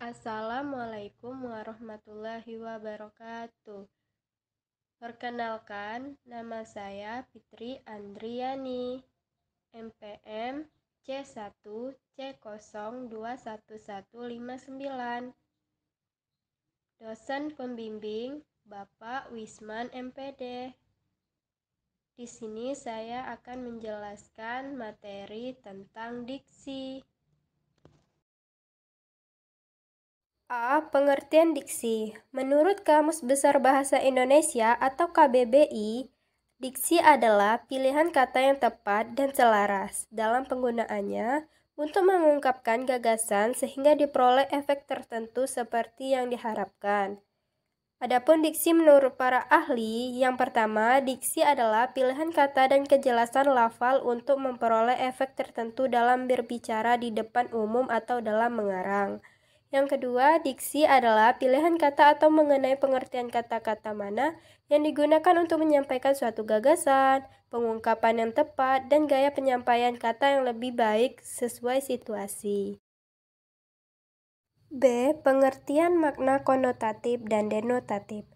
Assalamualaikum warahmatullahi wabarakatuh. Perkenalkan, nama saya Fitri Andriani, MPM C1C021159. Dosen pembimbing Bapak Wisman MPD. Di sini saya akan menjelaskan materi tentang diksi. A. Pengertian diksi. Menurut Kamus Besar Bahasa Indonesia atau KBBI, diksi adalah pilihan kata yang tepat dan selaras dalam penggunaannya untuk mengungkapkan gagasan sehingga diperoleh efek tertentu seperti yang diharapkan. Adapun diksi menurut para ahli, yang pertama, diksi adalah pilihan kata dan kejelasan lafal untuk memperoleh efek tertentu dalam berbicara di depan umum atau dalam mengarang. Yang kedua, diksi adalah pilihan kata atau mengenai pengertian kata-kata mana yang digunakan untuk menyampaikan suatu gagasan, pengungkapan yang tepat, dan gaya penyampaian kata yang lebih baik sesuai situasi. B. Pengertian makna konotatif dan denotatif.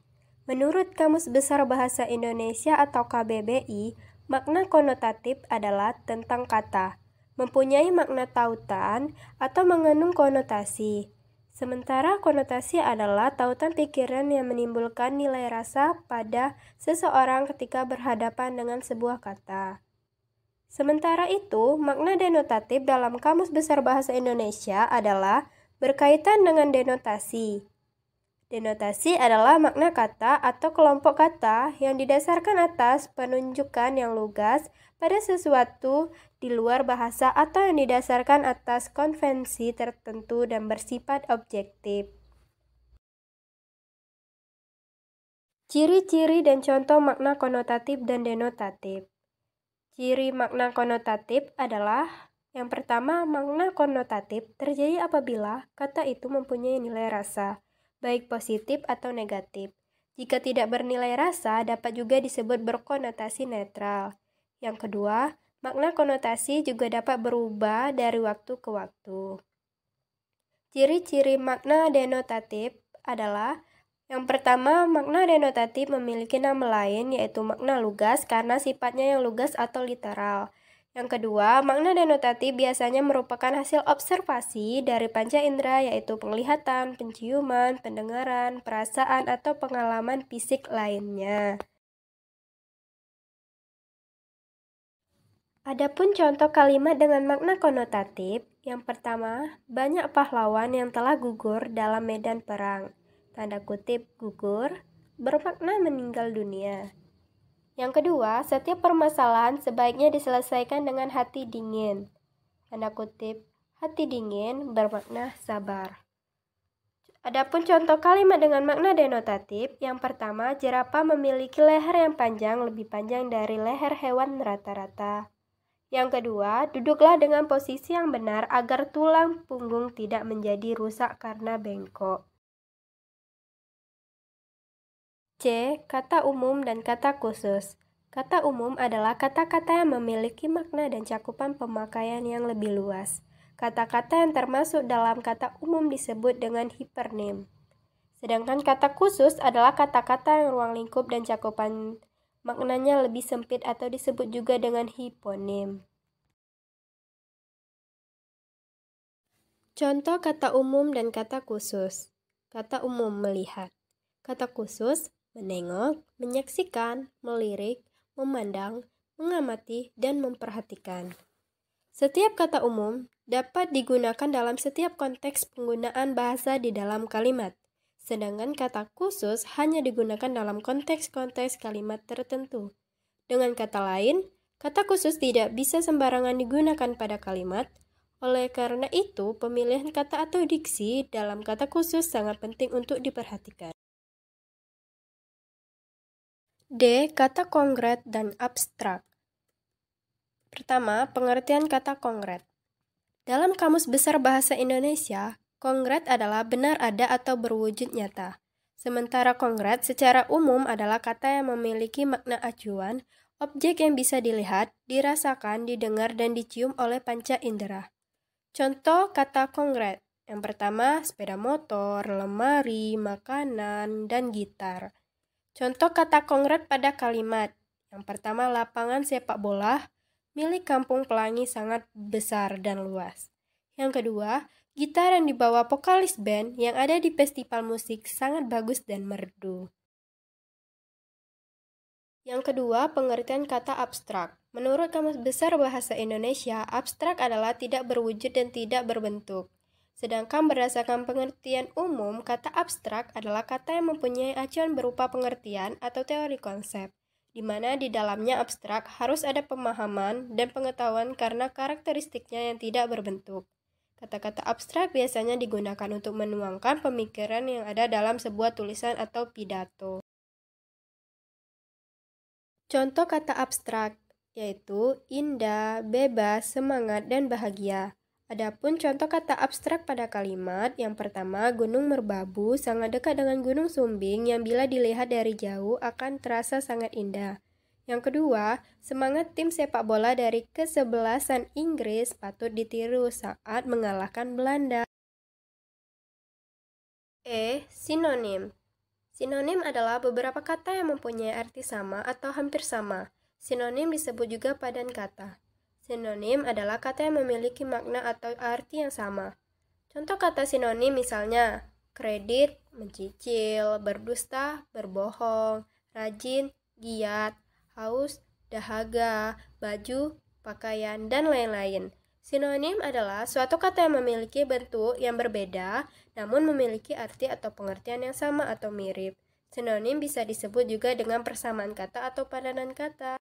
Menurut Kamus Besar Bahasa Indonesia atau KBBI, makna konotatif adalah tentang kata, mempunyai makna tautan atau mengandung konotasi. Sementara konotasi adalah tautan pikiran yang menimbulkan nilai rasa pada seseorang ketika berhadapan dengan sebuah kata. Sementara itu, makna denotatif dalam Kamus Besar Bahasa Indonesia adalah berkaitan dengan denotasi. Denotasi adalah makna kata atau kelompok kata yang didasarkan atas penunjukan yang lugas pada sesuatu di luar bahasa atau yang didasarkan atas konvensi tertentu dan bersifat objektif. Ciri-ciri dan contoh makna konotatif dan denotatif. Ciri makna konotatif adalah yang pertama, makna konotatif terjadi apabila kata itu mempunyai nilai rasa, baik positif atau negatif. Jika tidak bernilai rasa, dapat juga disebut berkonotasi netral. Yang kedua, makna konotasi juga dapat berubah dari waktu ke waktu. Ciri-ciri makna denotatif adalah yang pertama, makna denotatif memiliki nama lain yaitu makna lugas karena sifatnya yang lugas atau literal. Yang kedua, makna denotatif biasanya merupakan hasil observasi dari panca indera yaitu penglihatan, penciuman, pendengaran, perasaan, atau pengalaman fisik lainnya. Adapun contoh kalimat dengan makna konotatif, yang pertama, banyak pahlawan yang telah gugur dalam medan perang. Tanda kutip gugur bermakna meninggal dunia. Yang kedua, setiap permasalahan sebaiknya diselesaikan dengan hati dingin. Tanda kutip, hati dingin bermakna sabar. Adapun contoh kalimat dengan makna denotatif, yang pertama, jerapah memiliki leher yang panjang lebih panjang dari leher hewan rata-rata. Yang kedua, duduklah dengan posisi yang benar agar tulang punggung tidak menjadi rusak karena bengkok. C. Kata umum dan kata khusus. Kata umum adalah kata-kata yang memiliki makna dan cakupan pemakaian yang lebih luas. Kata-kata yang termasuk dalam kata umum disebut dengan hipernim. Sedangkan kata khusus adalah kata-kata yang ruang lingkup dan cakupan maknanya lebih sempit atau disebut juga dengan hiponim. Contoh kata umum dan kata khusus. Kata umum melihat. Kata khusus menengok, menyaksikan, melirik, memandang, mengamati, dan memperhatikan. Setiap kata umum dapat digunakan dalam setiap konteks penggunaan bahasa di dalam kalimat. Sedangkan kata khusus hanya digunakan dalam konteks-konteks kalimat tertentu. Dengan kata lain, kata khusus tidak bisa sembarangan digunakan pada kalimat. Oleh karena itu, pemilihan kata atau diksi dalam kata khusus sangat penting untuk diperhatikan. D. Kata konkret dan abstrak. Pertama, pengertian kata konkret. Dalam Kamus Besar Bahasa Indonesia, konkret adalah benar ada atau berwujud nyata. Sementara konkret secara umum adalah kata yang memiliki makna acuan, objek yang bisa dilihat, dirasakan, didengar, dan dicium oleh panca indera. Contoh kata konkret, Yang pertama, sepeda motor, lemari, makanan, dan gitar. Contoh kata konkret pada kalimat. Yang pertama, lapangan sepak bola milik Kampung Pelangi sangat besar dan luas. Yang kedua, gitar yang dibawa vokalis band yang ada di festival musik sangat bagus dan merdu. Yang kedua, pengertian kata abstrak. Menurut Kamus Besar Bahasa Indonesia, abstrak adalah tidak berwujud dan tidak berbentuk. Sedangkan berdasarkan pengertian umum, kata abstrak adalah kata yang mempunyai acuan berupa pengertian atau teori konsep, di mana di dalamnya abstrak harus ada pemahaman dan pengetahuan karena karakteristiknya yang tidak berbentuk. Kata-kata abstrak biasanya digunakan untuk menuangkan pemikiran yang ada dalam sebuah tulisan atau pidato. Contoh kata abstrak yaitu indah, bebas, semangat, dan bahagia. Adapun contoh kata abstrak pada kalimat, yang pertama, Gunung Merbabu sangat dekat dengan Gunung Sumbing yang bila dilihat dari jauh akan terasa sangat indah. Yang kedua, semangat tim sepak bola dari kesebelasan Inggris patut ditiru saat mengalahkan Belanda. Sinonim. Sinonim adalah beberapa kata yang mempunyai arti sama atau hampir sama. Sinonim disebut juga padan kata. Sinonim adalah kata yang memiliki makna atau arti yang sama. Contoh kata sinonim misalnya, kredit, mencicil, berdusta, berbohong, rajin, giat, haus, dahaga, baju, pakaian, dan lain-lain. Sinonim adalah suatu kata yang memiliki bentuk yang berbeda, namun memiliki arti atau pengertian yang sama atau mirip. Sinonim bisa disebut juga dengan persamaan kata atau padanan kata.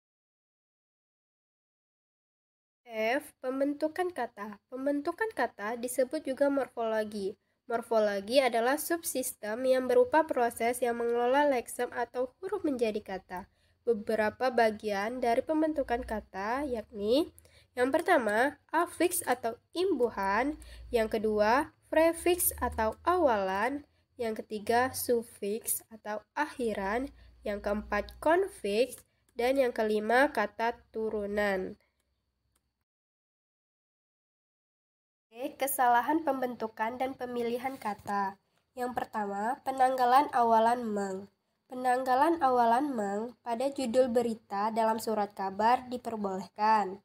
Pembentukan kata. Pembentukan kata disebut juga morfologi. Morfologi adalah subsistem yang berupa proses yang mengelola leksem atau huruf menjadi kata. Beberapa bagian dari pembentukan kata yakni yang pertama, afiks atau imbuhan, yang kedua, prefiks atau awalan, yang ketiga, sufiks atau akhiran, yang keempat, konfiks, dan yang kelima, kata turunan. Kesalahan pembentukan dan pemilihan kata. Yang pertama, penanggalan awalan meng. Penanggalan awalan meng pada judul berita dalam surat kabar diperbolehkan.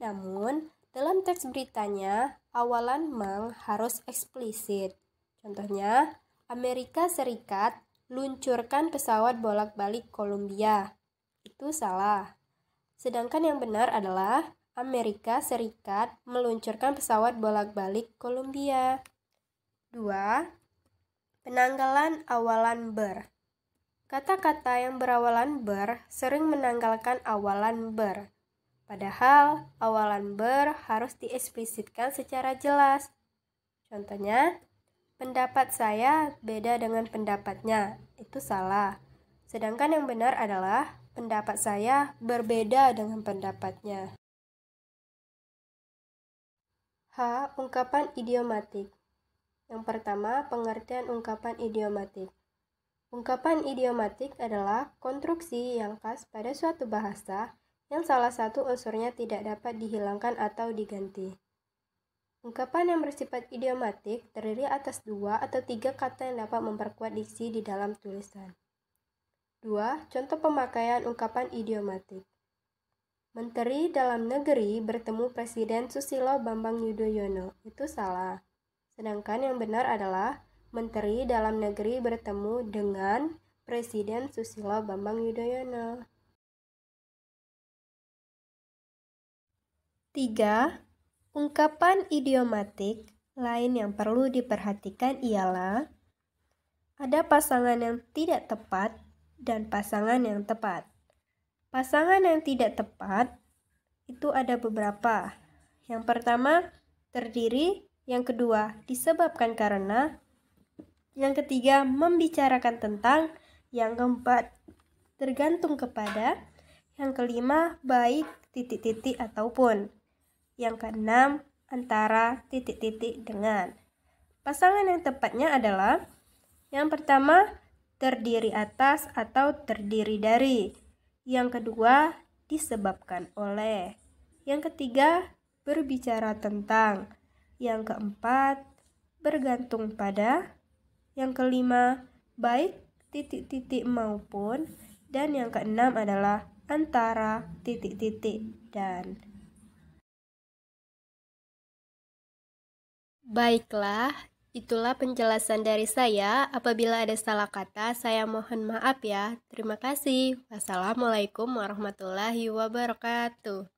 Namun, dalam teks beritanya, awalan meng harus eksplisit. Contohnya, Amerika Serikat luncurkan pesawat bolak-balik Kolombia. Itu salah. Sedangkan yang benar adalah Amerika Serikat meluncurkan pesawat bolak-balik Kolombia. 2. Penanggalan awalan ber. Kata-kata yang berawalan ber sering menanggalkan awalan ber. Padahal awalan ber harus dieksplisitkan secara jelas. Contohnya, pendapat saya beda dengan pendapatnya. Itu salah. Sedangkan yang benar adalah pendapat saya berbeda dengan pendapatnya. Ungkapan idiomatik. Yang pertama, pengertian ungkapan idiomatik. Ungkapan idiomatik adalah konstruksi yang khas pada suatu bahasa yang salah satu unsurnya tidak dapat dihilangkan atau diganti. Ungkapan yang bersifat idiomatik terdiri atas 2 atau 3 kata yang dapat memperkuat diksi di dalam tulisan. 2. Contoh pemakaian ungkapan idiomatik. Menteri Dalam Negeri bertemu Presiden Susilo Bambang Yudhoyono. Itu salah. Sedangkan yang benar adalah Menteri Dalam Negeri bertemu dengan Presiden Susilo Bambang Yudhoyono. 3. Ungkapan idiomatik lain yang perlu diperhatikan ialah ada pasangan yang tidak tepat dan pasangan yang tepat. Pasangan yang tidak tepat itu ada beberapa. Yang pertama, terdiri. Yang kedua, disebabkan karena. Yang ketiga, membicarakan tentang. Yang keempat, tergantung kepada. Yang kelima, baik, ataupun. Yang keenam, antara, dengan. Pasangan yang tepatnya adalah yang pertama, terdiri atas atau terdiri dari. Yang kedua, disebabkan oleh. Yang ketiga, berbicara tentang. Yang keempat, bergantung pada. Yang kelima, baik titik-titik maupun. Dan yang keenam adalah antara titik-titik dan. Baiklah, itulah penjelasan dari saya. Apabila ada salah kata, saya mohon maaf ya. Terima kasih. Wassalamualaikum warahmatullahi wabarakatuh.